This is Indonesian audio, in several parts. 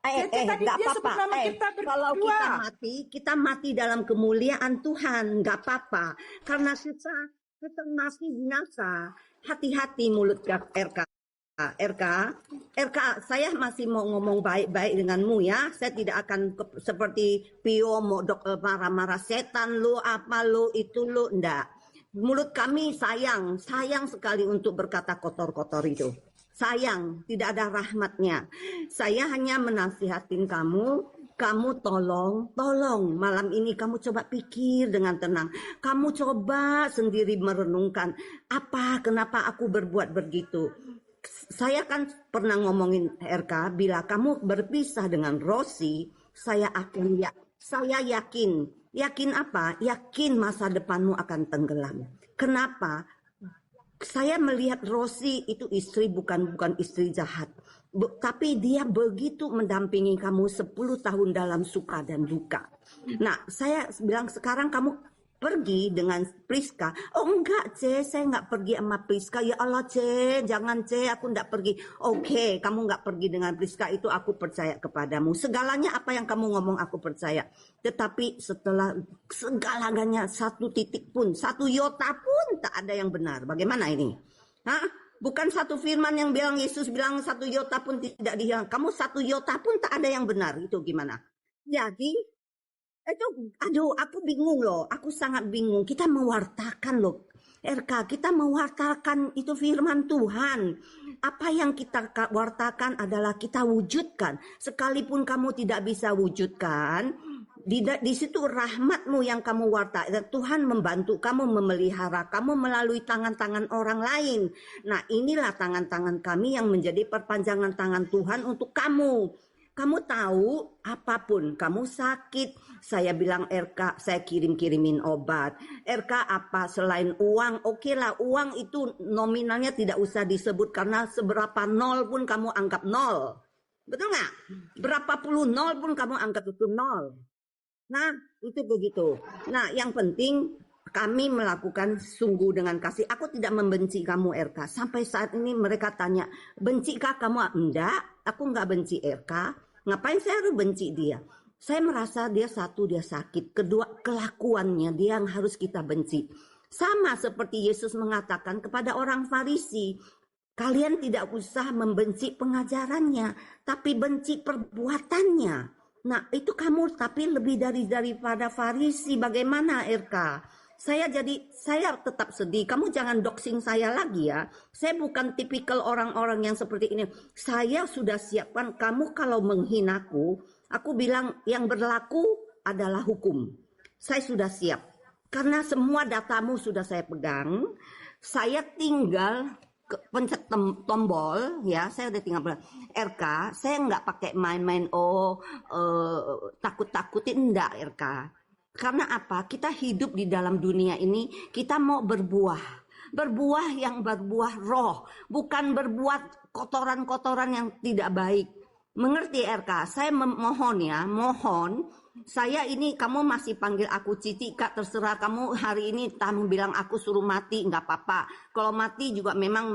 Cece tadi Nggak dia sebut apa-apa. nama kita Kalau berdua. kita mati dalam kemuliaan Tuhan, nggak apa-apa. Karena kita masih binasa. Hati-hati mulut RK. RK, saya masih mau ngomong baik-baik denganmu ya. Saya tidak akan seperti Pio mau marah-marah setan lu, apa lu, itu lu, enggak. Mulut kami sayang sekali untuk berkata kotor-kotor itu. Sayang, tidak ada rahmatnya. Saya hanya menasihatin kamu tolong malam ini kamu coba pikir dengan tenang. Kamu coba sendiri merenungkan, kenapa aku berbuat begitu. Saya kan pernah ngomongin RK, bila kamu berpisah dengan Rosi, saya yakin apa? Yakin masa depanmu akan tenggelam. Kenapa? Saya melihat Rosi itu istri bukan istri jahat. Tapi dia begitu mendampingi kamu 10 tahun dalam suka dan duka. Nah, saya bilang sekarang kamu pergi dengan Priska. Oh enggak, C, saya enggak pergi sama Priska. Ya Allah, C, jangan C, aku enggak pergi. Oke, kamu enggak pergi dengan Priska, itu aku percaya kepadamu. Segalanya apa yang kamu ngomong aku percaya. Tetapi setelah segalanya satu titik pun, satu iota pun tak ada yang benar. Bagaimana ini? Hah? Bukan satu firman yang bilang Yesus bilang satu iota pun tidak dihilang. Kamu satu iota pun tak ada yang benar. Itu gimana? Jadi aku bingung loh. Aku sangat bingung. Kita mewartakan loh. RK, kita mewartakan itu firman Tuhan. Apa yang kita wartakan adalah kita wujudkan. Sekalipun kamu tidak bisa wujudkan, di situ rahmatmu yang kamu wartakan. Tuhan membantu kamu memelihara kamu melalui tangan-tangan orang lain. Nah, inilah tangan-tangan kami yang menjadi perpanjangan tangan Tuhan untuk kamu. Kamu tahu apapun, kamu sakit, saya bilang RK, saya kirimin obat. RK apa selain uang, oke lah uang itu nominalnya tidak usah disebut karena seberapa nol pun kamu anggap nol. Betul nggak? Berapa puluh nol pun kamu anggap itu nol. Nah, itu begitu. Nah, yang penting kami melakukan sungguh dengan kasih. Aku tidak membenci kamu RK. Sampai saat ini mereka tanya, bencikah kamu? Enggak, aku enggak benci RK. Ngapain saya harus benci dia? Saya merasa dia satu, dia sakit. Kedua, kelakuannya dia yang harus kita benci. Sama seperti Yesus mengatakan kepada orang Farisi, kalian tidak usah membenci pengajarannya, tapi benci perbuatannya. Nah, itu kamu tapi lebih daripada Farisi. Bagaimana RK? Saya tetap sedih. Kamu jangan doxing saya lagi ya. Saya bukan tipikal orang-orang yang seperti ini. Saya sudah siapkan kamu kalau menghinaku, aku bilang yang berlaku adalah hukum. Saya sudah siap. Karena semua datamu sudah saya pegang. Saya tinggal pencet tombol ya, saya udah tinggal RK, saya nggak pakai main-main takut-takutin, enggak RK. Karena apa? Kita hidup di dalam dunia ini, kita mau berbuah yang berbuah roh, bukan berbuat kotoran-kotoran yang tidak baik. Mengerti RK? Saya mohon, saya ini kamu masih panggil aku Cici Kak, terserah kamu hari ini kamu bilang aku suruh mati, nggak apa-apa. Kalau mati juga memang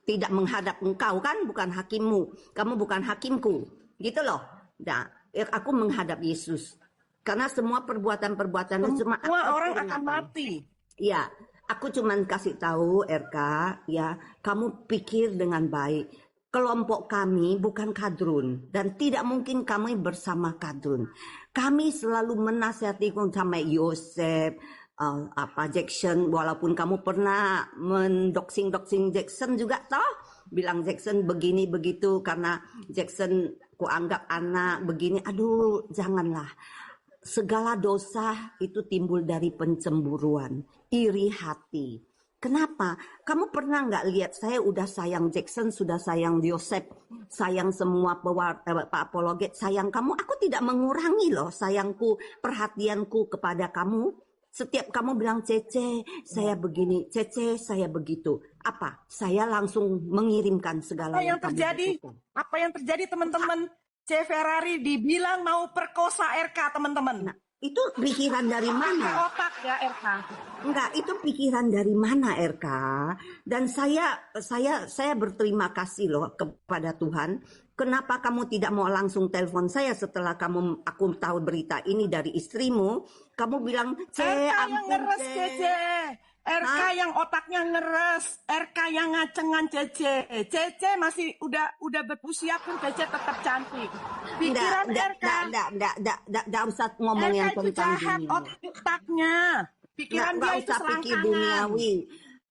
tidak menghadap engkau kan, bukan hakimmu, kamu bukan hakimku, gitu loh. Nah, aku menghadap Yesus. Karena semua perbuatan semua orang akan mati. Ya, aku cuman kasih tahu RK, ya, kamu pikir dengan baik. Kelompok kami bukan kadrun dan tidak mungkin kami bersama kadrun. Kami selalu menasihati sama Yosef, Jackson, walaupun kamu pernah mendoxing Jackson juga toh, bilang Jackson begini begitu karena Jackson ku anggap anak begini. Aduh, janganlah. Segala dosa itu timbul dari pencemburuan, iri hati. Kenapa? Kamu pernah nggak lihat saya udah sayang Jackson, sudah sayang Yosef, sayang semua Pak apologet, sayang kamu. Aku tidak mengurangi loh sayangku, perhatianku kepada kamu. Setiap kamu bilang Cece, saya begini, Cece, saya begitu. Apa? Saya langsung mengirimkan segala yang terjadi. Apa yang terjadi teman-teman? C. Ferrari dibilang mau perkosa RK, teman-teman. Nah, itu pikiran dari mana? Otak ya RK. Enggak, itu pikiran dari mana RK? Dan saya berterima kasih loh kepada Tuhan Kenapa kamu tidak mau langsung telepon saya setelah aku tahu berita ini dari istrimu? Kamu bilang, RK yang ampun ngeres Ce. Cece. RK Hah? yang otaknya ngeres, RK yang ngacengan Cece. Cece masih udah berusia pun Cece tetap cantik. Pikiran RK Nggak usah ngomong yang itu tentang jahat dunia. otaknya. Pikiran Nggak dia itu usah pikir selangkangan. duniawi.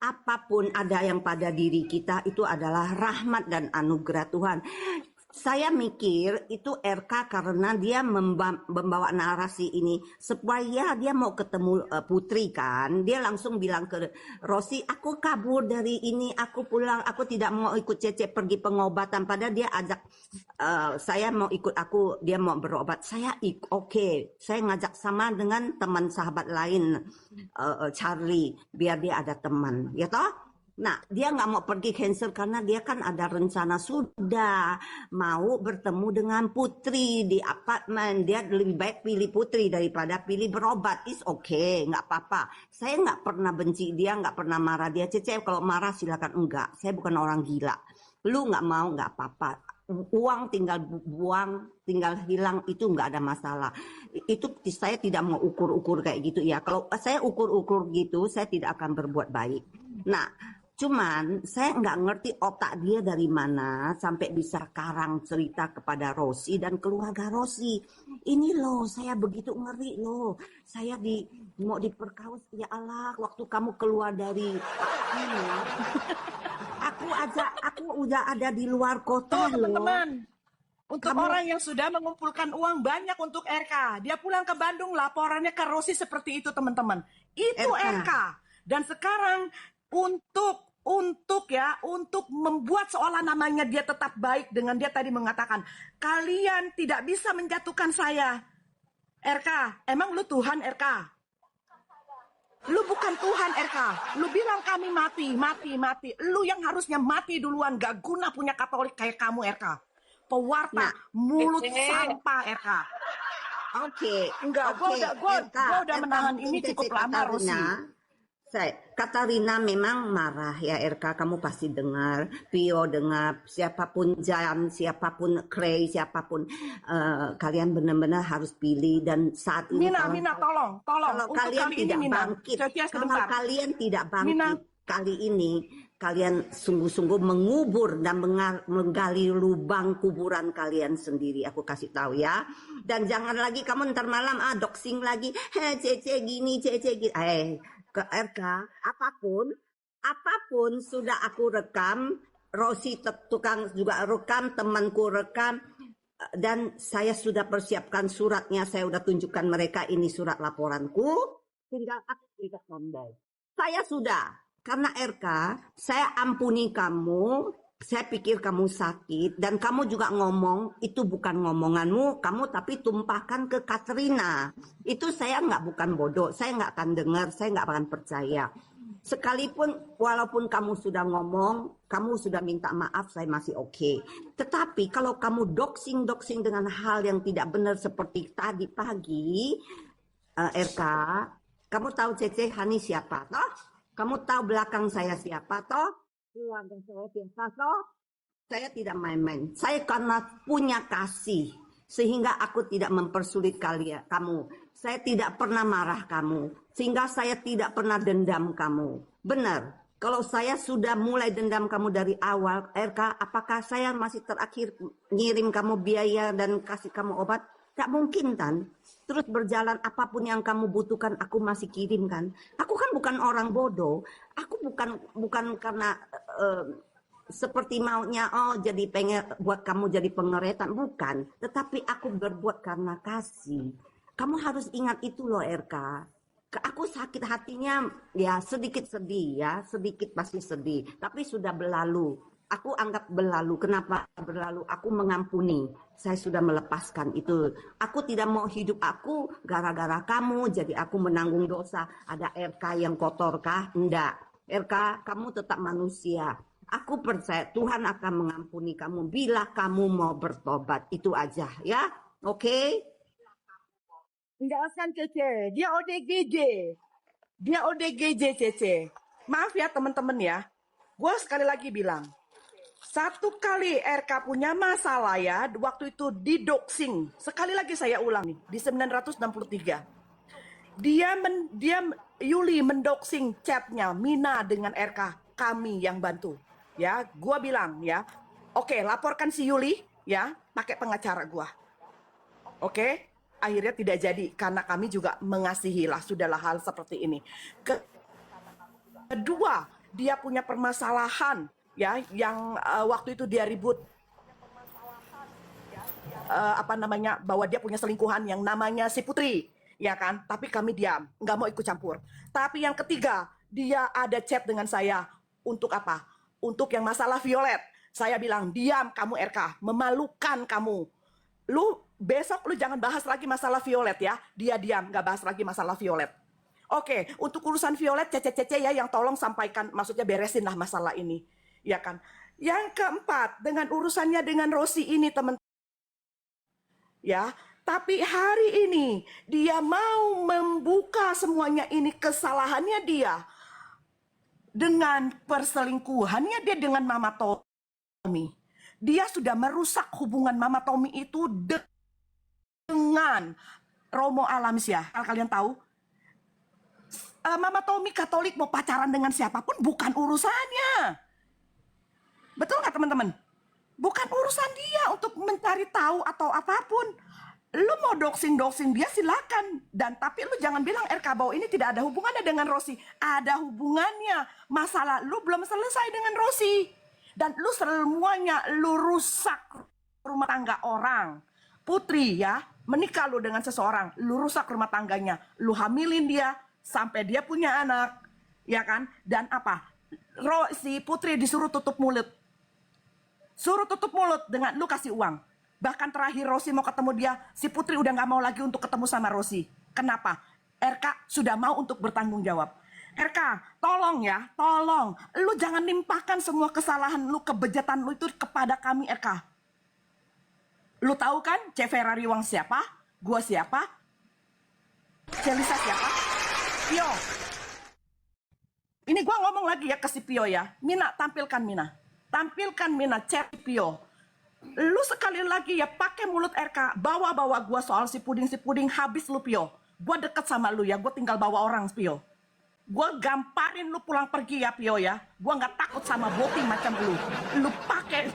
Apapun ada yang pada diri kita itu adalah rahmat dan anugerah Tuhan. Saya mikir itu RK karena dia membawa narasi ini supaya dia mau ketemu Putri kan. Dia langsung bilang ke Rosi, aku kabur dari ini, aku pulang, aku tidak mau ikut Cece pergi pengobatan. Padahal dia ajak saya mau ikut aku, dia mau berobat. Saya oke. Saya ngajak sama dengan teman sahabat lain, Charlie, biar dia ada teman, ya toh? Nah, dia nggak mau pergi cancel karena dia kan ada rencana sudah mau bertemu dengan Putri di apartemen. Dia lebih baik pilih Putri daripada pilih berobat. Is okay, nggak apa-apa. Saya nggak pernah benci dia, nggak pernah marah dia. Cece kalau marah silakan, enggak. Saya bukan orang gila. Lu nggak mau nggak apa-apa. Uang tinggal buang, tinggal hilang, itu nggak ada masalah. Itu saya tidak mau ukur-ukur kayak gitu ya. Kalau saya ukur-ukur gitu, saya tidak akan berbuat baik. Nah, cuman saya nggak ngerti otak dia dari mana sampai bisa karang cerita kepada Rosi dan keluarga Rosi. Ini loh, saya begitu ngeri loh. Saya mau diperkaus, ya Allah, waktu kamu keluar dari ini, aku udah ada di luar kota Tuh loh. teman-teman, untuk orang yang sudah mengumpulkan uang banyak untuk RK, dia pulang ke Bandung laporannya ke Rosi seperti itu teman-teman. Itu RK. Dan sekarang untuk membuat seolah namanya dia tetap baik dengan dia tadi mengatakan, kalian tidak bisa menjatuhkan saya. RK, emang lu Tuhan RK? Lu bukan Tuhan RK. Lu bilang kami mati. Lu yang harusnya mati duluan, gak guna punya Katolik kayak kamu RK. Pewarta, mulut sampah RK. Oke. Gue udah menahan ini cukup lama Rosi. Katarina memang marah ya RK, kamu pasti dengar, Pio dengar, siapapun Jan, siapapun Cray, siapapun kalian benar-benar harus pilih. Dan saat ini Mina tolong kalau kalian tidak bangkit, kalau kalian tidak bangkit kali ini, kalian sungguh-sungguh mengubur dan menggali lubang kuburan kalian sendiri. Aku kasih tahu ya. Dan jangan lagi kamu ntar malam doxing lagi, Cece gini, Cece gini. Ke RK, apapun sudah aku rekam, Rosi tukang juga rekam, temanku rekam, dan saya sudah persiapkan suratnya, saya sudah tunjukkan mereka ini surat laporanku, tinggal aku tidak pandai. Saya sudah, karena RK, saya ampuni kamu, saya pikir kamu sakit, dan kamu juga ngomong, itu bukan ngomonganmu, kamu tapi tumpahkan ke Katrina. Itu saya bukan bodoh, saya nggak akan dengar, saya nggak akan percaya. Sekalipun walaupun kamu sudah ngomong, kamu sudah minta maaf, saya masih oke. Tetapi kalau kamu doxing dengan hal yang tidak benar seperti tadi pagi, RK, kamu tahu Cece Hani siapa toh? Kamu tahu belakang saya siapa toh? Keluarga saya biasa toh? Saya tidak main-main. Saya karena punya kasih sehingga aku tidak mempersulit kamu. Saya tidak pernah marah kamu sehingga saya tidak pernah dendam kamu. Benar. Kalau saya sudah mulai dendam kamu dari awal, RK, apakah saya masih terakhir ngirim kamu biaya dan kasih kamu obat? Tak mungkin kan? Terus berjalan apapun yang kamu butuhkan, aku masih kirim kan? Aku kan bukan orang bodoh. Aku bukan karena seperti maunya jadi pengen buat kamu jadi pengeretan, bukan. Tetapi aku berbuat karena kasih. Kamu harus ingat itu loh RK. Aku sakit hatinya ya sedikit sedih ya, sedikit pasti sedih. Tapi sudah berlalu. Aku anggap berlalu. Kenapa berlalu? Aku mengampuni. Saya sudah melepaskan itu. Aku tidak mau hidup aku gara-gara kamu. Jadi aku menanggung dosa. Ada RK yang kotor kah? Enggak. RK, kamu tetap manusia. Aku percaya Tuhan akan mengampuni kamu bila kamu mau bertobat. Itu aja ya. Oke? Enggak kan Cece. Dia ODGJ Cece. Maaf ya teman-teman ya. Gue sekali lagi bilang. Satu kali RK punya masalah ya, waktu itu di doxing. Sekali lagi saya ulang nih, di 963. Yuli mendoxing chatnya Mina dengan RK, kami yang bantu. Ya, gua bilang ya, oke, laporkan si Yuli ya, pakai pengacara gua. Oke, akhirnya tidak jadi karena kami juga mengasihi lah, sudahlah hal seperti ini. Kedua, dia punya permasalahan ya, yang waktu itu dia ribut bahwa dia punya selingkuhan yang namanya si Putri, ya kan? Tapi kami diam, nggak mau ikut campur. Tapi yang ketiga, dia ada chat dengan saya untuk apa? Untuk yang masalah Violet. Saya bilang, diam kamu RK, memalukan kamu. Lu besok lu jangan bahas lagi masalah Violet ya. Dia diam, nggak bahas lagi masalah Violet. Oke, untuk urusan Violet, Cece ya yang tolong sampaikan, maksudnya beresin lah masalah ini, ya kan? Yang keempat, dengan urusannya dengan Rosi ini teman, ya. Tapi hari ini dia mau membuka semuanya ini kesalahannya dia dengan perselingkuhannya dia dengan Mama Tommy. Dia sudah merusak hubungan Mama Tommy itu dengan Romo Alamsyah. Kalian tahu? Mama Tommy Katolik mau pacaran dengan siapapun bukan urusannya. Betul nggak teman-teman? Bukan urusan dia untuk mencari tahu atau apapun. Lu mau doxing dia silakan. Dan tapi lu jangan bilang RK bahwa ini tidak ada hubungannya dengan Rosi. Ada hubungannya. Masalah lu belum selesai dengan Rosi. Dan lu semuanya lu rusak rumah tangga orang. Putri ya, menikah lu dengan seseorang, lu rusak rumah tangganya. Lu hamilin dia sampai dia punya anak, ya kan? Dan apa? Si Putri disuruh tutup mulut. Suruh tutup mulut dengan lu kasih uang. Bahkan terakhir Rosi mau ketemu dia, si Putri udah gak mau lagi untuk ketemu sama Rosi. Kenapa? RK sudah mau untuk bertanggung jawab. RK, tolong ya, tolong. Lu jangan nimpahkan semua kesalahan lu, kebejatan lu itu kepada kami RK. Lu tahu kan, Ferrari Wang siapa? Gua siapa? Celisa siapa? Pio. Ini gua ngomong lagi ya ke si Pio ya. Mina, tampilkan Mina. Tampilkan Mina, chat Pio. Lu sekali lagi ya pakai mulut RK, bawa-bawa gua soal si puding habis lu Pio. Gua deket sama lu ya, gua tinggal bawa orang Pio. Gua gamparin lu pulang pergi ya Pio ya. Gua nggak takut sama voting macam lu. Lu pakai,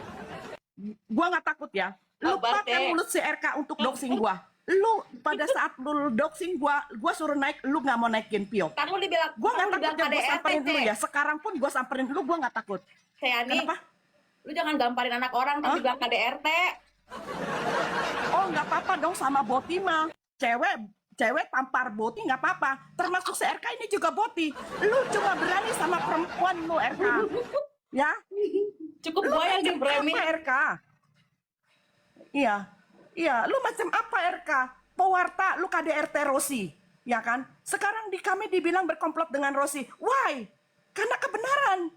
gua nggak takut ya. Lu pakai mulut si RK untuk doxing gua. Lu pada saat lu doxing gua suruh naik, lu nggak mau naikin Pio. Kamu dibilang, gua nggak takut ya, gua samperin dulu ya. Sekarang pun gua samperin lu, gua nggak takut. Sayani, kenapa? Lu jangan gamparin anak orang tapi bilang KDRT. Oh nggak apa-apa dong sama Boti mah. Cewek tampar Boti nggak apa-apa. Termasuk si RK ini juga Boti. Lu cuma berani sama perempuan lu RK. Ya? Cukup gua yang diberani. RK? Iya, lu macam apa RK? Pewarta, lu KDRT Rosi, ya kan? Sekarang kami dibilang berkomplot dengan Rosi. Why? Karena kebenaran.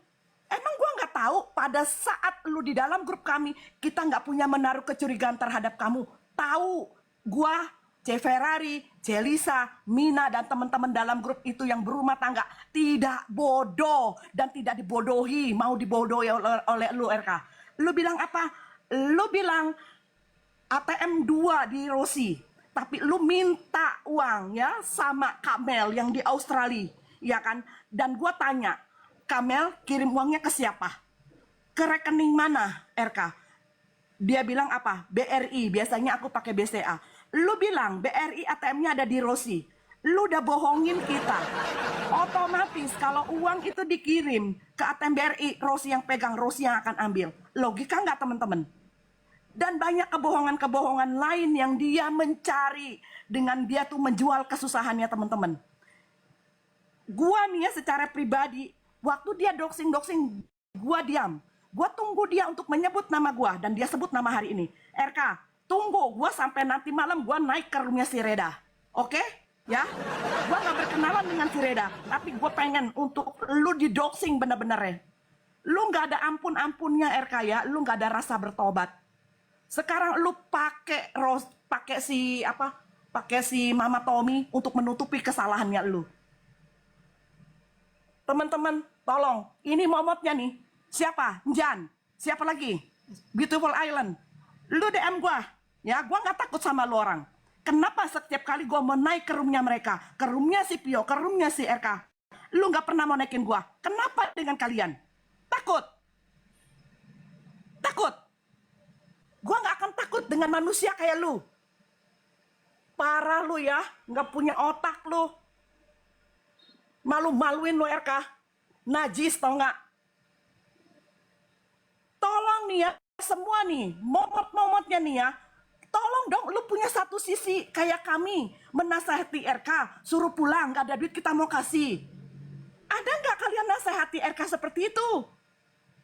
Emang gua nggak tahu pada saat lu di dalam grup kami, kita nggak punya menaruh kecurigaan terhadap kamu. Tahu, gua, Ferrari, Celisa, Mina, dan teman-teman dalam grup itu yang berumah tangga tidak bodoh dan tidak dibodohi, mau dibodohi oleh lu RK. Lu bilang apa? Lu bilang ATM 2 di Rosi, tapi lu minta uang ya sama Kamel yang di Australia, ya kan? Dan gua tanya, Kamel kirim uangnya ke siapa? Ke rekening mana RK? Dia bilang apa? BRI, biasanya aku pakai BCA. Lu bilang BRI ATM-nya ada di Rosi. Lu udah bohongin kita. Otomatis kalau uang itu dikirim ke ATM BRI, Rosi yang pegang, Rosi yang akan ambil. Logika nggak teman-teman? Dan banyak kebohongan-kebohongan lain yang dia mencari dengan dia tuh menjual kesusahannya teman-teman. Gua nih ya secara pribadi, waktu dia doxing, gua diam. Gua tunggu dia untuk menyebut nama gua dan dia sebut nama hari ini. RK, tunggu gua sampai nanti malam gua naik ke rumahnya si Reda. Oke? Ya? Gua gak berkenalan dengan si Reda, tapi gua pengen untuk lu di doxing bener-bener ya. Lu gak ada ampun-ampunnya RK ya, lu gak ada rasa bertobat. Sekarang lu pakai si Mama Tommy untuk menutupi kesalahannya lu. Teman-teman, tolong, ini momotnya nih. Siapa? Njan. Siapa lagi? Beautiful Island. Lu DM gua, ya gua nggak takut sama lu orang. Kenapa setiap kali gua mau naik ke roomnya mereka, ke roomnya si Pio, ke roomnya si RK, lu nggak pernah mau naikin gua? Kenapa dengan kalian? Takut? Takut? Gua nggak akan takut dengan manusia kayak lu. Parah lu ya, nggak punya otak lu. Malu-maluin lu RK. Najis tau nggak? Tolong nih ya, semua nih, momot-momotnya nih ya. Tolong dong, lu punya satu sisi kayak kami. Menasehati RK, suruh pulang, gak ada duit kita mau kasih. Ada nggak kalian nasehati RK seperti itu?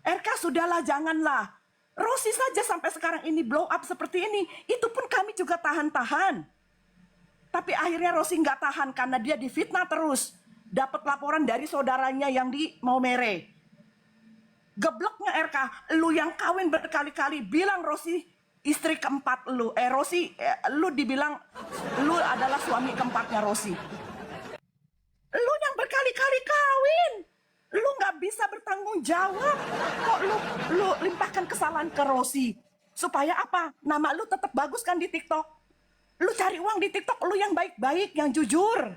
RK sudahlah, janganlah. Rosi saja sampai sekarang ini blow up seperti ini. Itu pun kami juga tahan-tahan. Tapi akhirnya Rosi nggak tahan karena dia difitnah terus. Dapat laporan dari saudaranya yang di Maumere. Gebloknya RK, lu yang kawin berkali-kali bilang Rosi istri keempat lu. Rosi, lu dibilang lu adalah suami keempatnya Rosi. Lu yang berkali-kali kawin. Lu nggak bisa bertanggung jawab. Kok lu limpahkan kesalahan ke Rosi? Supaya apa? Nama lu tetap bagus kan di TikTok. Lu cari uang di TikTok, lu yang baik-baik, yang jujur.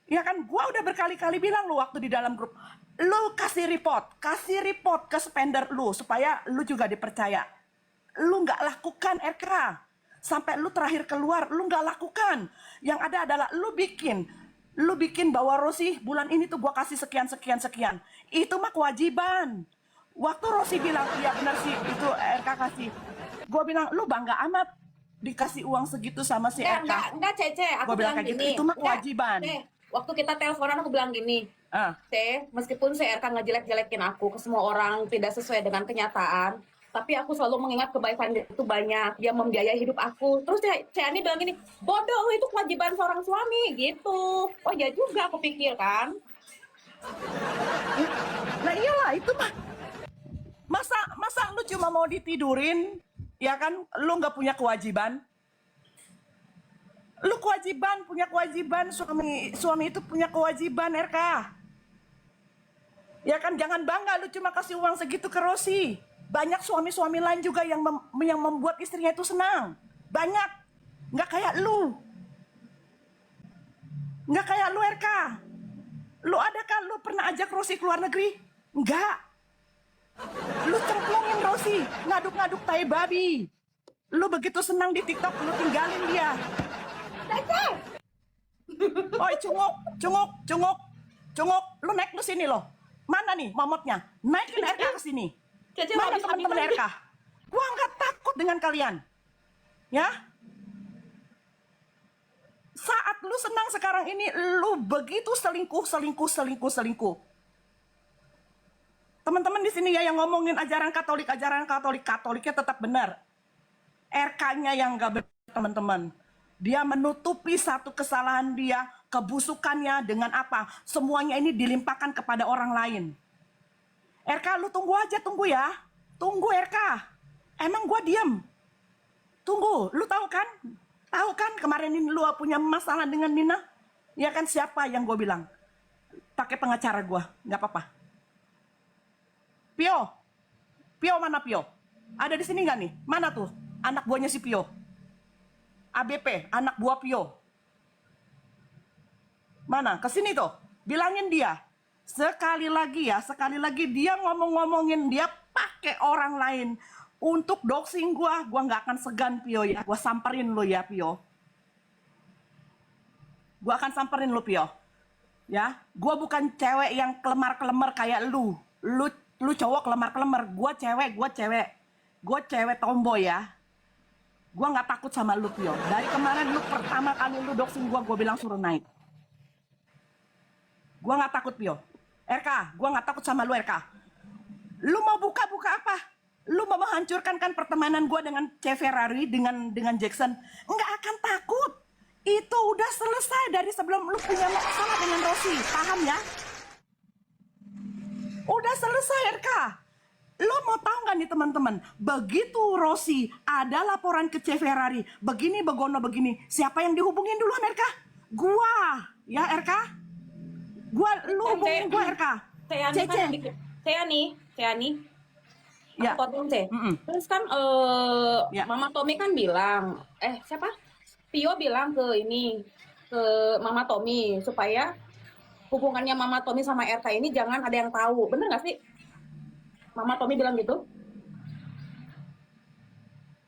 Ya kan, gua udah berkali-kali bilang lu waktu di dalam grup, lu kasih report ke spender lu supaya lu juga dipercaya. Lu nggak lakukan RK, sampai lu terakhir keluar, lu nggak lakukan. Yang ada adalah lu bikin bahwa Rosi bulan ini tuh gua kasih sekian. Itu mah kewajiban. Waktu Rosi bilang, iya benar sih itu RK kasih. Gua bilang, lu bangga amat dikasih uang segitu sama si RK. Enggak, Cece, aku Gua bilang kayak gini. gitu, itu mah kewajiban. Waktu kita teleponan aku bilang gini, meskipun si RK ngejelek-jelekin aku ke semua orang tidak sesuai dengan kenyataan, tapi aku selalu mengingat kebaikan dia itu banyak, dia membiayai hidup aku. Terus Ciani bilang gini, bodoh lu, itu kewajiban seorang suami gitu. Oh ya juga aku pikir kan. Nah iyalah itu mah. Masa lu cuma mau ditidurin, ya kan? Lu nggak punya kewajiban. Lu punya kewajiban, suami itu punya kewajiban RK. Ya kan, jangan bangga lu cuma kasih uang segitu ke Rosi. Banyak suami-suami lain juga yang membuat istrinya itu senang. Banyak. Nggak kayak lu. Nggak kayak lu RK. Lu adakah lu pernah ajak Rosi keluar negeri? Enggak. Lu cemplungin Rosi, ngaduk-ngaduk tai babi. Lu begitu senang di TikTok, lu tinggalin dia. Oi, cunguk, lu naik lu sini loh. Mana nih momotnya? Naikin RK ke sini. Mana teman-teman RK? Gua nggak takut dengan kalian. Ya? Saat lu senang sekarang ini, lu begitu selingkuh. Teman-teman di sini ya yang ngomongin ajaran Katoliknya tetap benar. RK-nya yang nggak benar, teman-teman. Dia menutupi satu kesalahan dia, kebusukannya dengan apa? Semuanya ini dilimpahkan kepada orang lain. RK, lu tunggu ya. Tunggu RK. Emang gua diem? Tunggu, lu tahu kan? Tahu kan kemarin ini lu punya masalah dengan Nina? Ya kan, siapa yang gua bilang? Pakai pengacara gua, nggak apa-apa. Pio mana Pio? Ada di sini nggak nih? Mana tuh anak buahnya si Pio? ABP, anak buah Pio. Mana? Kesini tuh. Bilangin dia. Sekali lagi dia ngomongin dia pakai orang lain untuk doxing gua nggak akan segan Pio ya. Gua samperin lo ya Pio. Gua akan samperin lo Pio. Ya, gua bukan cewek yang kelemar-kelemar kayak lu. Lu cowok kelemar-kelemar, gua cewek tomboy ya. Gua nggak takut sama lu Pio. Dari kemarin lu pertama kali lu doxing gua bilang suruh naik. Gua nggak takut Pio. RK, gua nggak takut sama lu RK. Lu mau buka apa? Lu mau menghancurkan kan pertemanan gua dengan C Ferrari dengan Jackson? Nggak akan takut. Itu udah selesai dari sebelum lu punya masalah dengan Rosi. Paham ya? Udah selesai RK. Lo mau tahu nggak nih teman-teman, begitu Rosi ada laporan ke C Ferrari, begini begono begini, siapa yang dihubungin duluan RK? Gua, ya RK? Lu hubungin gua RK. Ciani, Ya. Aku potong C. Terus kan Ya. Mama Tommy kan bilang, siapa? Pio bilang ke Mama Tommy supaya hubungannya Mama Tommy sama RK ini jangan ada yang tahu. Bener nggak sih? Mama Tommy bilang gitu?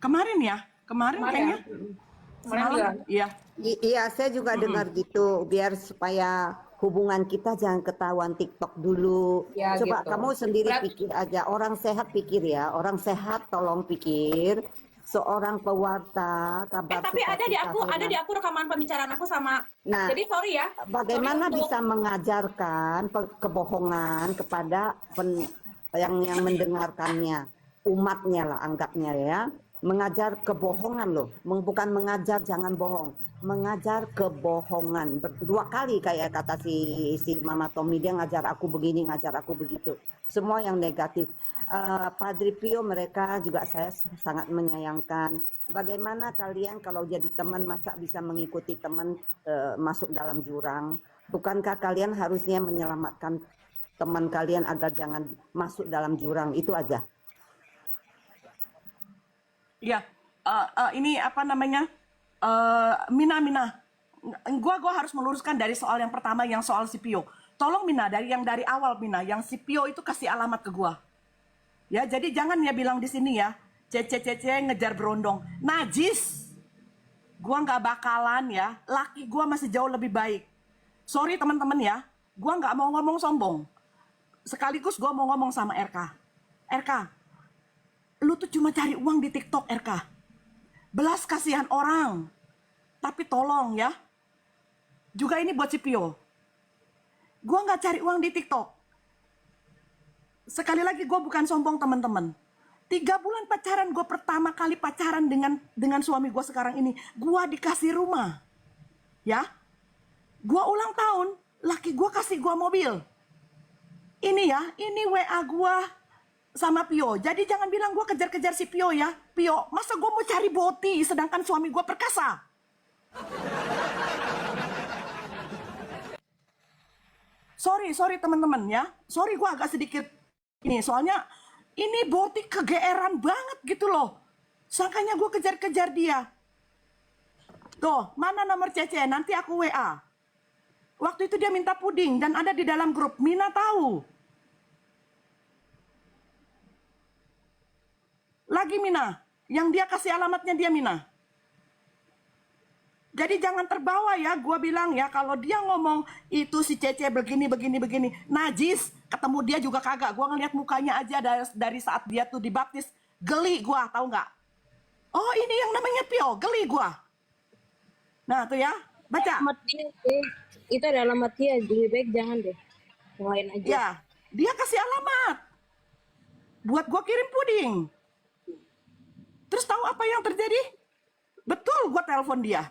Kemarin kayaknya. Kemarin bilang. Iya. Iya, saya juga dengar gitu, biar supaya hubungan kita jangan ketahuan TikTok dulu. Ya, Coba gitu. kamu sendiri pikir aja, orang sehat pikir ya, orang sehat tolong pikir, seorang pewarta kabar Tapi ada sukacita di aku rekaman pembicaraan aku sama. Nah, Jadi sorry ya. bagaimana bisa mengajarkan kebohongan kepada yang mendengarkannya, umatnya lah anggapnya ya, mengajar kebohongan loh, bukan mengajar jangan bohong, mengajar kebohongan. Dua kali kayak kata si Mama Tommy, dia ngajar aku begini, ngajar aku begitu, semua yang negatif. Padri Pio mereka juga saya sangat menyayangkan. Bagaimana kalian kalau jadi teman masa bisa mengikuti teman masuk dalam jurang? Bukankah kalian harusnya menyelamatkan teman kalian agar jangan masuk dalam jurang? Itu aja. Ya, ini apa namanya? Mina. Gua harus meluruskan dari soal yang pertama yang soal si Pio. Tolong Mina dari awal Mina, yang si Pio itu kasih alamat ke gua. Ya, jadi jangan ya bilang di sini ya, cece ngejar berondong. Najis. Gua nggak bakalan ya, laki gua masih jauh lebih baik. Sorry teman-teman ya, gua nggak mau ngomong sombong. Sekaligus gua mau ngomong sama RK. RK, lu tuh cuma cari uang di TikTok, RK. Belas kasihan orang. Tapi tolong ya, juga ini buat si Pio. Gua nggak cari uang di TikTok. Sekali lagi gue bukan sombong teman-teman. 3 bulan pacaran, gue pertama kali pacaran dengan suami gue sekarang ini, gue dikasih rumah. Ya, gue ulang tahun, laki gue kasih gue mobil. Ini ya, ini WA gue sama Pio. Jadi jangan bilang gue kejar-kejar si Pio ya. Pio, masa gue mau cari boti sedangkan suami gue perkasa? Sorry teman-teman ya. Sorry gue agak sedikit ini, soalnya ini boti kegeeran banget gitu loh. Sangkanya gue kejar-kejar dia. Tuh, mana nomor Cece? Nanti aku WA. Waktu itu dia minta puding dan ada di dalam grup. Mina tahu. Lagi Mina, yang dia kasih alamatnya dia Mina. Jadi jangan terbawa ya, gue bilang ya, kalau dia ngomong itu si Cece begini, najis, ketemu dia juga kagak. Gue ngeliat mukanya aja dari saat dia tuh dibaptis, geli gue, tahu nggak? Oh ini yang namanya Pio, geli gue. Nah tuh ya, baca. Itu ada alamat dia, lebih baik jangan deh. Yang lain aja. Ya, dia kasih alamat. Buat gue kirim puding. Terus tahu apa yang terjadi? Betul, gue telepon dia.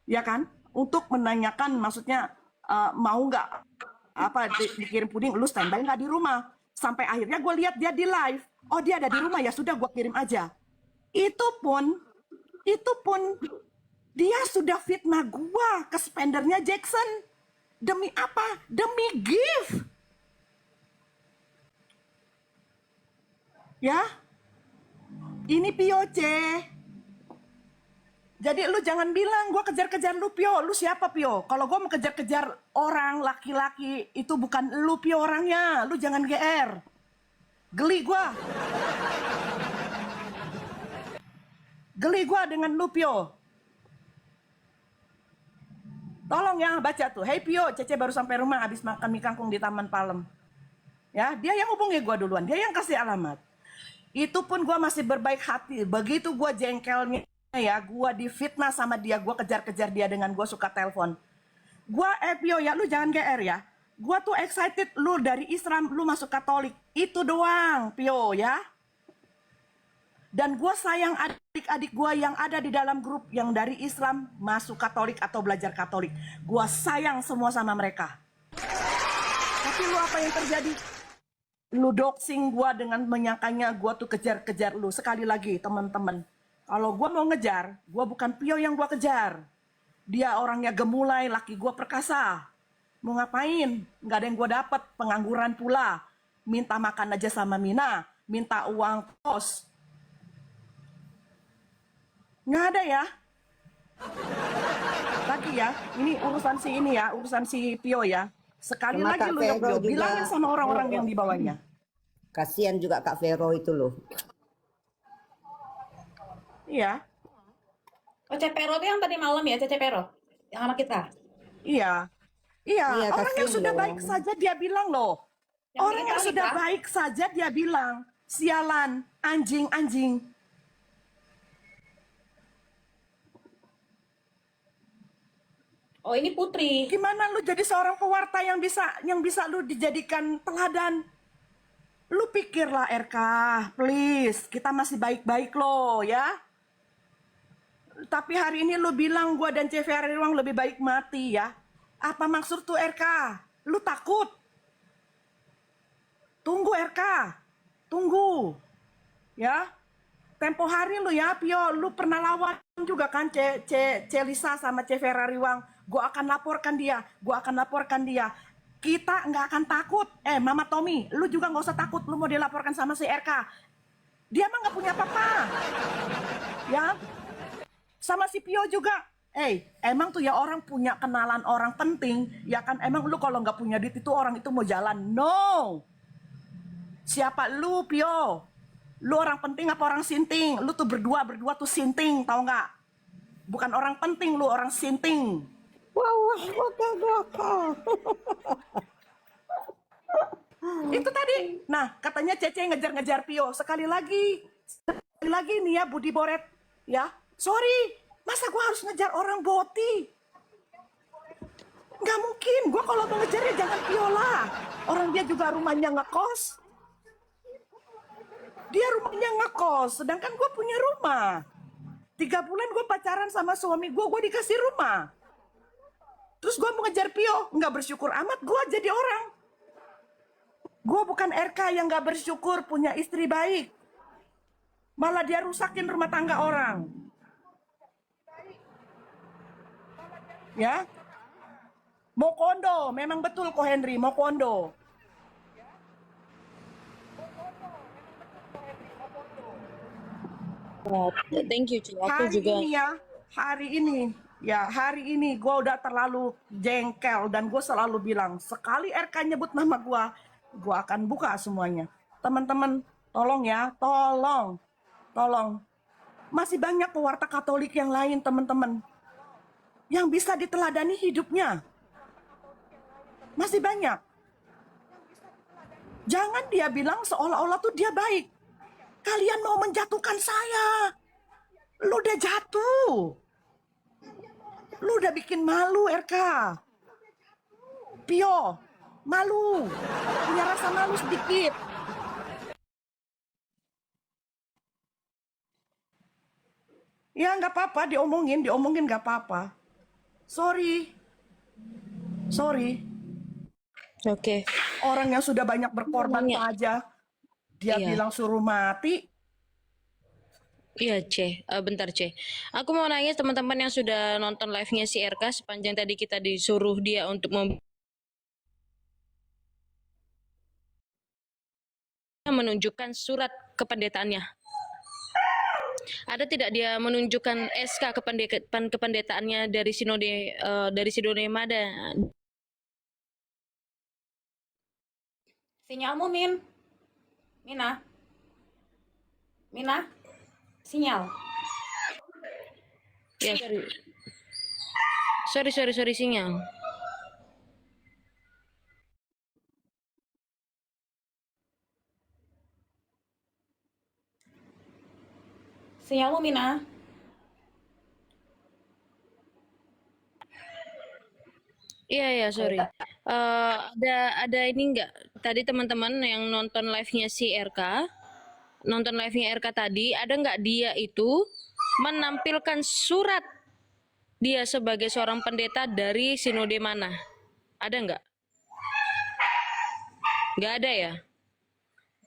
Ya kan, untuk menanyakan maksudnya mau nggak dikirim puding, lu standby nggak di rumah? Sampai akhirnya gue lihat dia di live, oh dia ada di rumah, ya sudah gue kirim aja. Itu pun dia sudah fitnah gue ke spendernya Jackson. Demi apa? Demi gift. Ya, ini Pio C. Jadi lu jangan bilang gue kejar-kejar lu Pio. Lu siapa Pio? Kalau gue mau kejar-kejar orang laki-laki, itu bukan lu Pio orangnya. Lu jangan GR. Geli gue. Geli gue dengan lu Pio. Tolong ya baca tuh. Hey Pio, Cece baru sampai rumah habis makan mie kangkung di Taman Palem. Ya, dia yang hubungi gue duluan. Dia yang kasih alamat. Itu pun gue masih berbaik hati. Begitu gue jengkelnya ya, gue difitnah sama dia, gue kejar-kejar dia dengan gue suka telepon. Gue Pio ya, lu jangan GR ya. Gue tuh excited lu dari Islam, lu masuk Katolik. Itu doang Pio ya. Dan gue sayang adik-adik gue yang ada di dalam grup yang dari Islam masuk Katolik atau belajar Katolik. Gue sayang semua sama mereka. Tapi lu apa yang terjadi? Lu doxing gue dengan menyangkanya gue tuh kejar-kejar lu. Sekali lagi teman-teman, kalau gue mau ngejar, gue bukan Pio yang gue kejar. Dia orangnya gemulai, laki gue perkasa. Mau ngapain? Nggak ada yang gue dapat, pengangguran pula. Minta makan aja sama Mina. minta uang kos. Nggak ada ya. Lagi ya, ini urusan si Pio ya. Sekali Sama lagi Kak lu ya Vero Pio, juga. bilangin sama orang-orang yang di bawahnya. Kasihan juga Kak Vero itu loh. Iya, Oh, Cepero tuh yang tadi malam ya, Cepero? Yang sama kita? iya. Iya, Iya, orang yang kasihan sudah loh. baik saja dia bilang loh. Yang Orang bikin yang panik, sudah Kak? baik saja dia bilang, sialan, anjing. Oh, ini Putri. Gimana lu jadi seorang pewarta yang bisa lu dijadikan teladan? Lu pikirlah RK, please, kita masih baik-baik loh ya. Tapi hari ini lu bilang gua dan CVR Ruang lebih baik mati ya. Apa maksud tuh RK? Lu takut? Tunggu RK, tunggu. Ya, tempo hari lu ya Pio, lu pernah lawan juga kan Celisa sama CVR Ruang. Gua akan laporkan dia. Kita nggak akan takut. Mama Tommy, lu juga nggak usah takut. Lu mau dilaporkan sama si RK. Dia mah nggak punya apa-apa. Ya, sama si Pio juga. Emang tuh ya orang punya kenalan orang penting. Ya kan, emang lu kalau nggak punya duit itu orang itu mau jalan. No. Siapa lu Pio? Lu orang penting apa orang sinting? Lu tuh berdua tuh sinting, tau nggak? Bukan orang penting, lu orang sinting. Wah, Itu tadi. Nah, katanya Cece ngejar-ngejar Pio. Sekali lagi nih ya Budi Boret. Ya, sorry. Masa gue harus ngejar orang Boti? Nggak mungkin. Gue kalau mau ngejar ya jangan Pio lah. Orang dia juga rumahnya ngekos. Dia rumahnya ngekos, sedangkan gue punya rumah. 3 bulan gue pacaran sama suami gue dikasih rumah. Terus gue mau ngejar Pio, nggak bersyukur amat gue jadi orang. Gue bukan RK yang nggak bersyukur punya istri baik. Malah dia rusakin rumah tangga orang. Ya, mau kondo, memang betul ko Henry, mau kondo. Thank you, Ci. Aku juga. Hari ini gue udah terlalu jengkel dan gue selalu bilang sekali RK nyebut nama gue akan buka semuanya. Teman-teman, tolong ya, tolong. Masih banyak pewarta Katolik yang lain, teman-teman, yang bisa diteladani hidupnya. Masih banyak. Jangan dia bilang seolah-olah tuh dia baik. Kalian mau menjatuhkan saya. Lu udah jatuh. Lu udah bikin malu RK. Pio, malu. Punya rasa malu sedikit. Ya nggak apa-apa, diomongin nggak apa-apa. Sorry. Oke. Orang yang sudah banyak berkorban saja, dia bilang suruh mati. Iya, bentar, Aku mau nanya teman-teman yang sudah nonton live-nya si RK sepanjang tadi kita disuruh dia untuk menunjukkan surat kependetaannya. Ada tidak dia menunjukkan SK kependetaannya dari Sinode Mada? Sinyalmu, Mina. Sinyal. Ya, sorry sinyal. Sinyalmu, Mina. Iya, sorry. Ada ini enggak? Tadi teman-teman yang nonton live-nya si RK, nonton live-nya RK tadi, ada nggak dia itu menampilkan surat dia sebagai seorang pendeta dari sinode mana? Ada nggak? Nggak ada ya?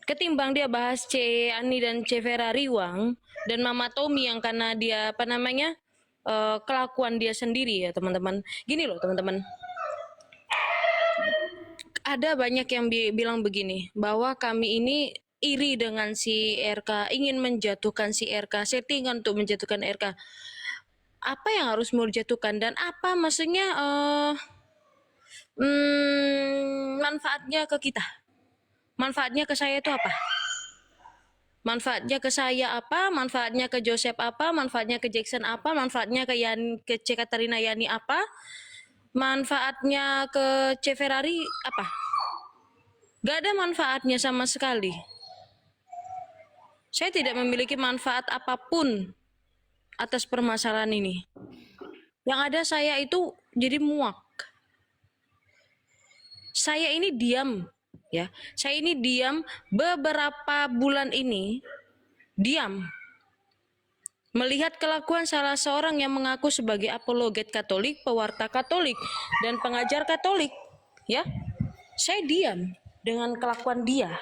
Ketimbang dia bahas C. Ani dan C. Vera Riwang dan Mama Tommy yang karena dia kelakuan dia sendiri ya teman-teman. Gini loh teman-teman. Ada banyak yang bilang begini, bahwa kami ini iri dengan si RK, ingin menjatuhkan si RK, settingan untuk menjatuhkan RK. Apa yang harus mau dijatuhkan dan apa maksudnya manfaatnya ke kita? Manfaatnya ke saya itu apa? Manfaatnya ke saya apa? Manfaatnya ke Joseph apa? Manfaatnya ke Jackson apa? Manfaatnya ke C. Katarina Yani apa? Manfaatnya ke C. Ferrari apa? Gak ada manfaatnya sama sekali. Saya tidak memiliki manfaat apapun atas permasalahan ini. Yang ada saya itu jadi muak. Saya ini diam, ya. Saya ini diam beberapa bulan ini, diam. Melihat kelakuan salah seorang yang mengaku sebagai apologet Katolik, pewarta Katolik, dan pengajar Katolik, ya. Saya diam dengan kelakuan dia.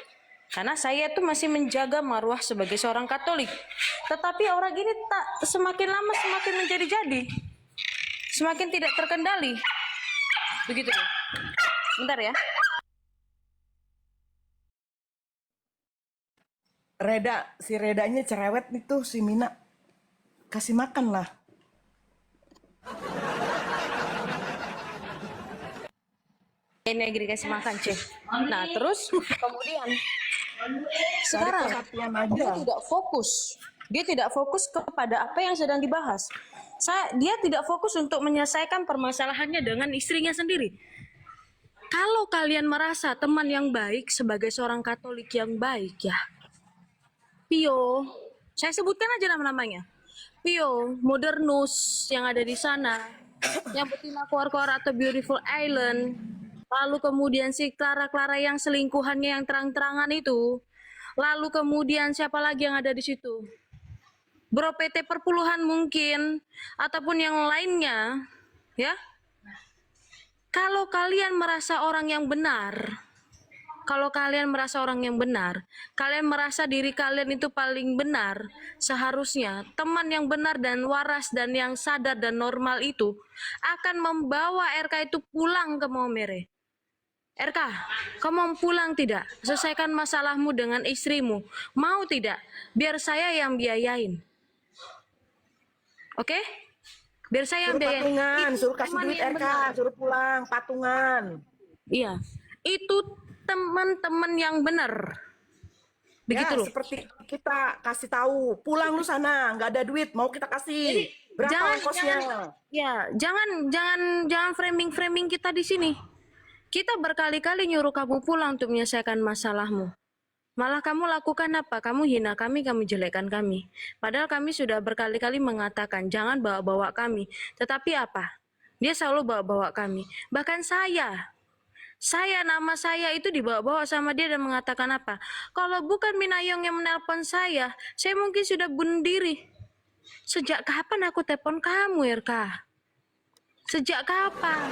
Karena saya tuh masih menjaga marwah sebagai seorang Katolik. Tetapi orang ini tak semakin lama semakin menjadi-jadi. Semakin tidak terkendali. Begitu deh. Bentar ya. Si Redanya cerewet itu si Mina. Kasih makan lah. Ini lagi dikasih makan, Cek. Nah, terus kemudian sekarang dia tidak fokus. Dia tidak fokus kepada apa yang sedang dibahas. Dia tidak fokus untuk menyelesaikan permasalahannya dengan istrinya sendiri. Kalau kalian merasa teman yang baik sebagai seorang Katolik yang baik, ya, Pio, saya sebutkan aja nama-namanya. Pio, Modernus yang ada di sana, yang betina Kuar-Kuar atau Beautiful Island, lalu kemudian si Clara-Clara yang selingkuhannya yang terang-terangan itu, lalu kemudian siapa lagi yang ada di situ? Bro PT Perpuluhan mungkin, ataupun yang lainnya, ya. Kalau kalian merasa orang yang benar, kalian merasa diri kalian itu paling benar, seharusnya teman yang benar dan waras dan yang sadar dan normal itu akan membawa RK itu pulang ke Maumere. RK, kamu mau pulang tidak? Selesaikan masalahmu dengan istrimu. Mau tidak? Biar saya yang biayain. Oke? Biar saya yang biayain. Patungan, suruh kasih duit RK, suruh pulang, patungan. Iya, itu teman-teman yang benar. Begitu Ya, loh. seperti kita kasih tahu, pulang lu sana, nggak ada duit, mau kita kasih. Berapa ongkosnya? Jangan framing kita di sini. Kita berkali-kali nyuruh kamu pulang untuk menyelesaikan masalahmu. Malah kamu lakukan apa? Kamu hina kami, kamu jelekkan kami. Padahal kami sudah berkali-kali mengatakan, jangan bawa-bawa kami. Tetapi apa? Dia selalu bawa-bawa kami. Bahkan nama saya itu dibawa-bawa sama dia dan mengatakan apa? Kalau bukan Minayong yang menelpon saya mungkin sudah bunuh diri. Sejak kapan aku telepon kamu, RK? Sejak kapan?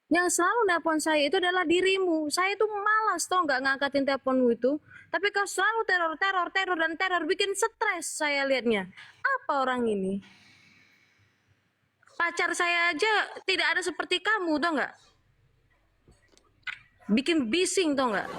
Yang selalu nelpon saya itu adalah dirimu. Saya itu malas toh nggak ngangkatin teleponmu itu. Tapi kau selalu teror, bikin stres saya lihatnya. Apa orang ini? Pacar saya aja tidak ada seperti kamu, toh nggak? Bikin bising, toh nggak?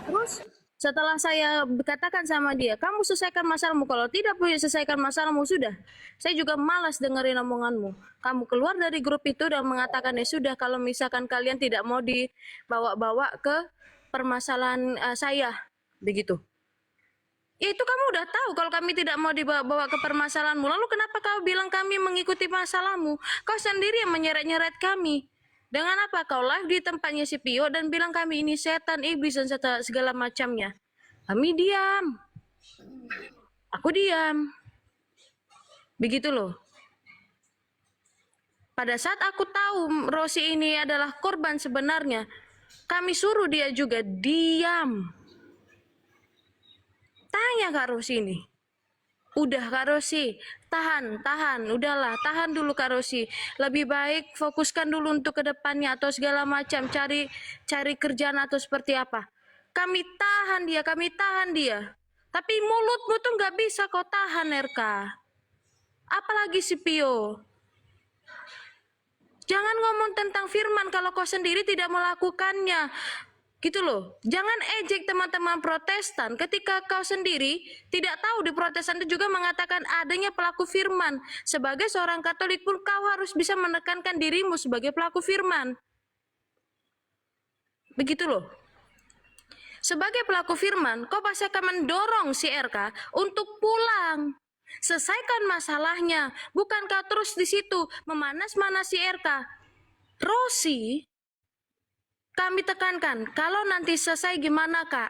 Terus setelah saya katakan sama dia, kamu selesaikan masalahmu. Kalau tidak punya selesaikan masalahmu, sudah. Saya juga malas dengerin omonganmu. Kamu keluar dari grup itu dan mengatakan, ya sudah, kalau misalkan kalian tidak mau dibawa-bawa ke permasalahan saya. Begitu. Ya itu kamu udah tahu kalau kami tidak mau dibawa ke permasalahanmu. Lalu kenapa kau bilang kami mengikuti masalahmu? Kau sendiri yang menyeret-nyeret kami. Dengan apa kau live di tempatnya si Pio dan bilang kami ini setan, iblis dan segala macamnya. Kami diam. Aku diam. Begitu loh. Pada saat aku tahu Rosi ini adalah korban sebenarnya, kami suruh dia juga diam. Tanya Kak Rosi ini. Udah Kak Rosi, tahan, udahlah, tahan dulu Kak Rosi. Lebih baik fokuskan dulu untuk ke depannya atau segala macam, cari kerjaan atau seperti apa. Kami tahan dia. Tapi mulutmu tuh nggak bisa kau tahan, RK. Apalagi si Pio. Jangan ngomong tentang firman kalau kau sendiri tidak melakukannya. Gitu loh. Jangan ejek teman-teman Protestan ketika kau sendiri tidak tahu di Protestan itu juga mengatakan adanya pelaku firman. Sebagai seorang Katolik pun kau harus bisa menekankan dirimu sebagai pelaku firman. Begitu loh. Sebagai pelaku firman, kau pasti akan mendorong si RK untuk pulang. Selesaikan masalahnya. Bukan kau terus di situ memanas-manas si RK. Rosi, kami tekankan, kalau nanti selesai gimana kak?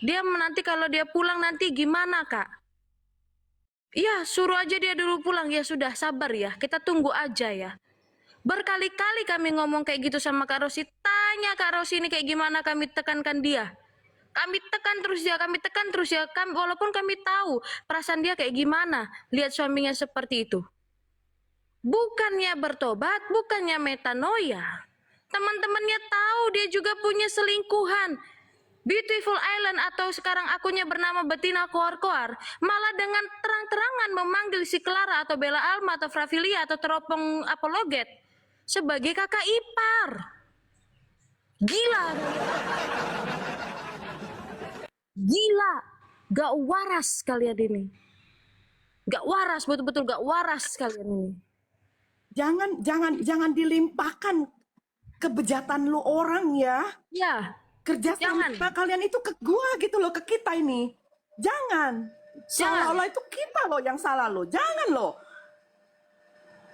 Dia nanti kalau dia pulang nanti gimana kak? Ya suruh aja dia dulu pulang, ya sudah sabar ya, kita tunggu aja ya. Berkali-kali kami ngomong kayak gitu sama Kak Rosi, tanya Kak Rosi ini kayak gimana, kami tekankan dia. Kami tekan terus ya, walaupun kami tahu perasaan dia kayak gimana, lihat suaminya seperti itu. Bukannya bertobat, bukannya metanoia. Teman-temannya tahu dia juga punya selingkuhan. Beautiful Island atau sekarang akunnya bernama Betina Koar-Koar malah dengan terang-terangan memanggil si Clara atau Bella Alma atau Fravilia atau Teropong Apologet sebagai kakak ipar. Gila. Gila. Gak waras kalian ini. Gak waras, betul-betul gak waras kalian ini. Jangan dilimpahkan kebejatan lu orang ya. Ya. Kerja sama kalian itu ke gua gitu loh, ke kita ini. Jangan. Seolah-olah itu kita loh yang salah lo. Jangan lo.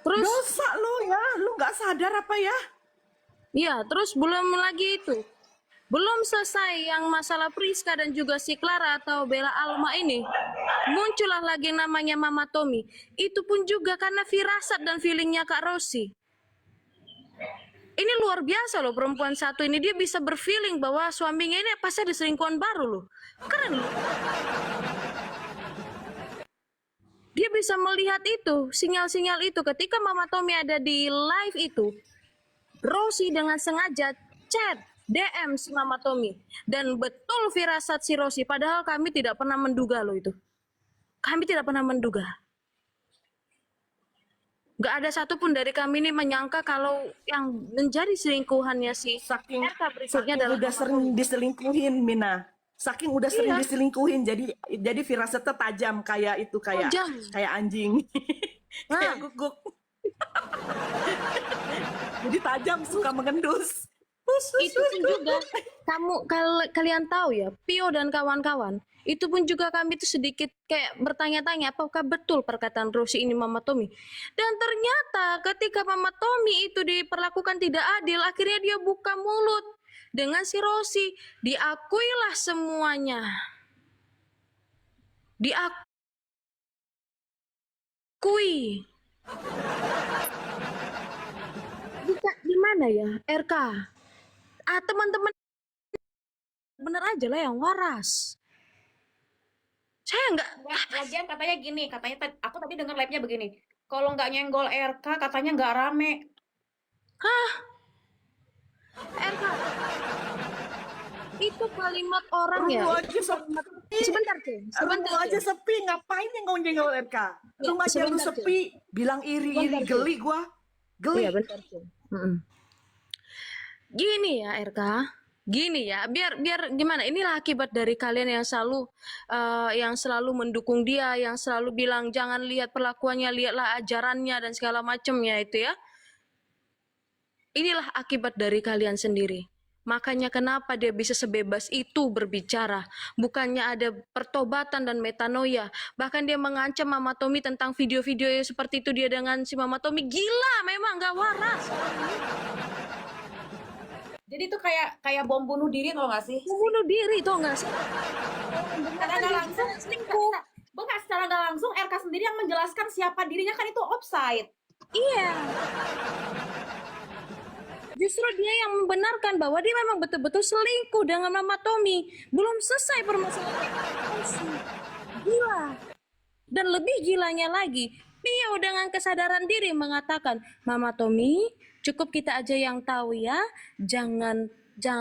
Terus dosa lo ya. Lu nggak sadar apa ya? Iya, terus belum lagi itu. Belum selesai yang masalah Priska dan juga si Clara atau Bella Alma ini. Muncullah lagi namanya Mama Tommy. Itu pun juga karena firasat dan feelingnya Kak Rosi. Ini luar biasa loh, perempuan satu ini dia bisa berfeeling bahwa suaminya ini pasti ada selingkuhan baru loh. Keren loh. Dia bisa melihat itu, sinyal-sinyal itu ketika Mama Tommy ada di live itu. Rosi dengan sengaja chat, DM si Mama Tommy. Dan betul firasat si Rosi, padahal kami tidak pernah menduga loh itu. Kami tidak pernah menduga. Gak ada satupun dari kami ini menyangka kalau yang menjadi selingkuhannya si saking berikutnya adalah udah sering diselingkuhin, Mina. Saking udah sering diselingkuhin, jadi firasatnya tajam kayak itu, kayak anjing, kayak guguk. Jadi tajam, suka mengendus. Itu pun juga kalian tahu ya, Pio dan kawan-kawan. Itu pun juga kami itu sedikit kayak bertanya-tanya apakah betul perkataan Rosi ini Mama Tommy. Dan ternyata ketika Mama Tommy itu diperlakukan tidak adil, akhirnya dia buka mulut dengan si Rosi. Diakuilah semuanya. Diakui. Di mana ya, RK? Teman-teman bener aja lah yang waras. Saya enggak. Lagian katanya gini, aku tadi dengar live-nya begini. Kalau nggak nyenggol RK katanya nggak rame. Hah? RK? Itu kalimat orang ya? Sebentar tuh. Lu aja sepi, ngapain nyenggol RK? Lu aja lu sepi, bilang iri, geli gua. Geli. Iya bentar tuh. Gini ya RK, gini ya, biar gimana? Inilah akibat dari kalian yang selalu mendukung dia, yang selalu bilang jangan lihat perlakuannya, lihatlah ajarannya dan segala macamnya itu ya. Inilah akibat dari kalian sendiri. Makanya kenapa dia bisa sebebas itu berbicara. Bukannya ada pertobatan dan metanoia. Bahkan dia mengancam Mama Tommy tentang video-video seperti itu dia dengan si Mama Tommy. Gila, memang gak waras. Jadi itu kayak bom bunuh diri, tau gak sih? Bom bunuh diri, tau gak sih? Secara gak langsung, bukan secara gak langsung, RK sendiri yang menjelaskan siapa dirinya kan itu offside. Iya. Justru dia yang membenarkan bahwa dia memang betul-betul selingkuh dengan Mama Tommy. Belum selesai permasalahan. Gila. Dan lebih gilanya lagi, Pio dengan kesadaran diri mengatakan, Mama Tommy, cukup kita aja yang tahu ya. Jangan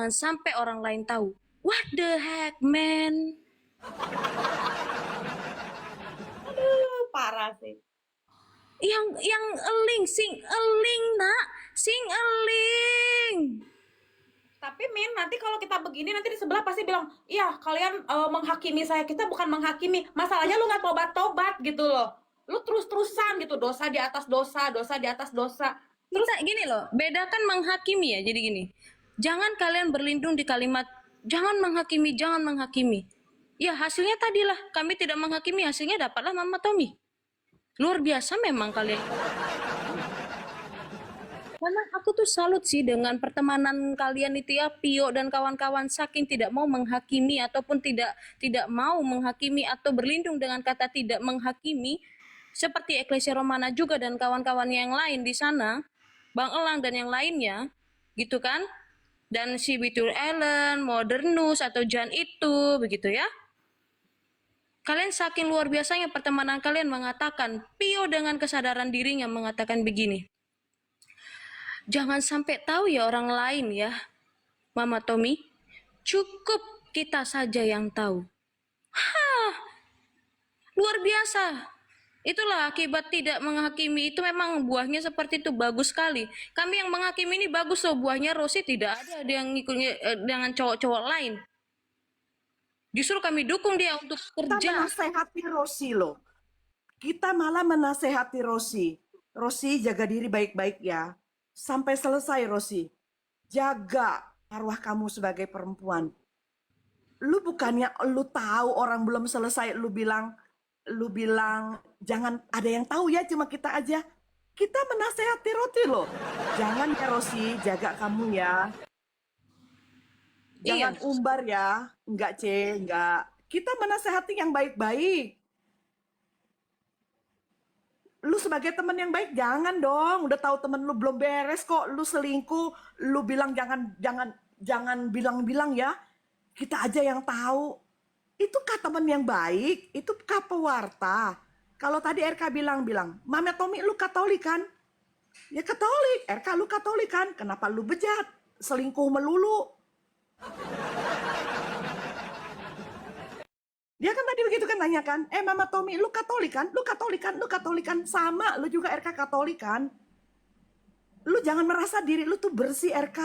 sampai orang lain tahu. What the heck, man? Aduh, parah sih. Yang eling nak, Sing eling. Tapi Min, nanti kalau kita begini nanti di sebelah pasti bilang, iya kalian menghakimi saya. Kita bukan menghakimi. Masalahnya lu nggak tobat-tobat gitu loh. Lu terus-terusan gitu, dosa di atas dosa, dosa di atas dosa. Terus gini loh, bedakan menghakimi ya. Jadi gini, jangan kalian berlindung di kalimat jangan menghakimi, jangan menghakimi. Ya hasilnya tadilah kami tidak menghakimi, hasilnya dapatlah Mama Tommy. Luar biasa memang kalian. Karena aku tuh salut sih dengan pertemanan kalian itu ya, Pio dan kawan-kawan, saking tidak mau menghakimi ataupun tidak mau menghakimi atau berlindung dengan kata tidak menghakimi, seperti Eklesia Romana juga dan kawan-kawan yang lain di sana, Bang Elang dan yang lainnya, gitu kan? Dan si Bitur Ellen, Modernus atau Jan itu, begitu ya. Kalian saking luar biasanya pertemanan kalian mengatakan, Pio dengan kesadaran dirinya mengatakan begini. Jangan sampai tahu ya orang lain ya, Mama Tommy. Cukup kita saja yang tahu. Hah, luar biasa. Itulah akibat tidak menghakimi, itu memang buahnya seperti itu, bagus sekali. Kami yang menghakimi ini bagus loh buahnya. Rosi tidak ada yang ngikut dengan cowok-cowok lain. Justru kami dukung dia untuk Kita kerja. menasehati Rosi loh. Kita malah menasehati Rosi. Rosi jaga diri baik-baik ya. Sampai selesai Rosi. Jaga arwah kamu sebagai perempuan. Lu bukannya lu tahu orang belum selesai lu bilang jangan ada yang tahu ya, cuma kita aja. Kita menasehati Rosi loh. Jangan ya Rosi, jaga kamu ya. Jangan Iya. umbar ya. Enggak, enggak. Kita menasehati yang baik-baik. Lu sebagai teman yang baik jangan dong. Udah tahu temen lu belum beres kok, lu selingkuh, lu bilang jangan bilang-bilang ya. Kita aja yang tahu. Itu kah teman yang baik? Itu kah pewarta? Kalau tadi RK bilang, Mama Tommy lu Katolik kan? Ya Katolik. RK lu Katolik kan? Kenapa lu bejat? Selingkuh melulu. Dia kan tadi begitu kan nanya kan, Mama Tommy lu Katolik kan? Lu Katolik kan? Lu Katolik kan? Sama, lu juga RK Katolik kan? Lu jangan merasa diri lu tuh bersih RK.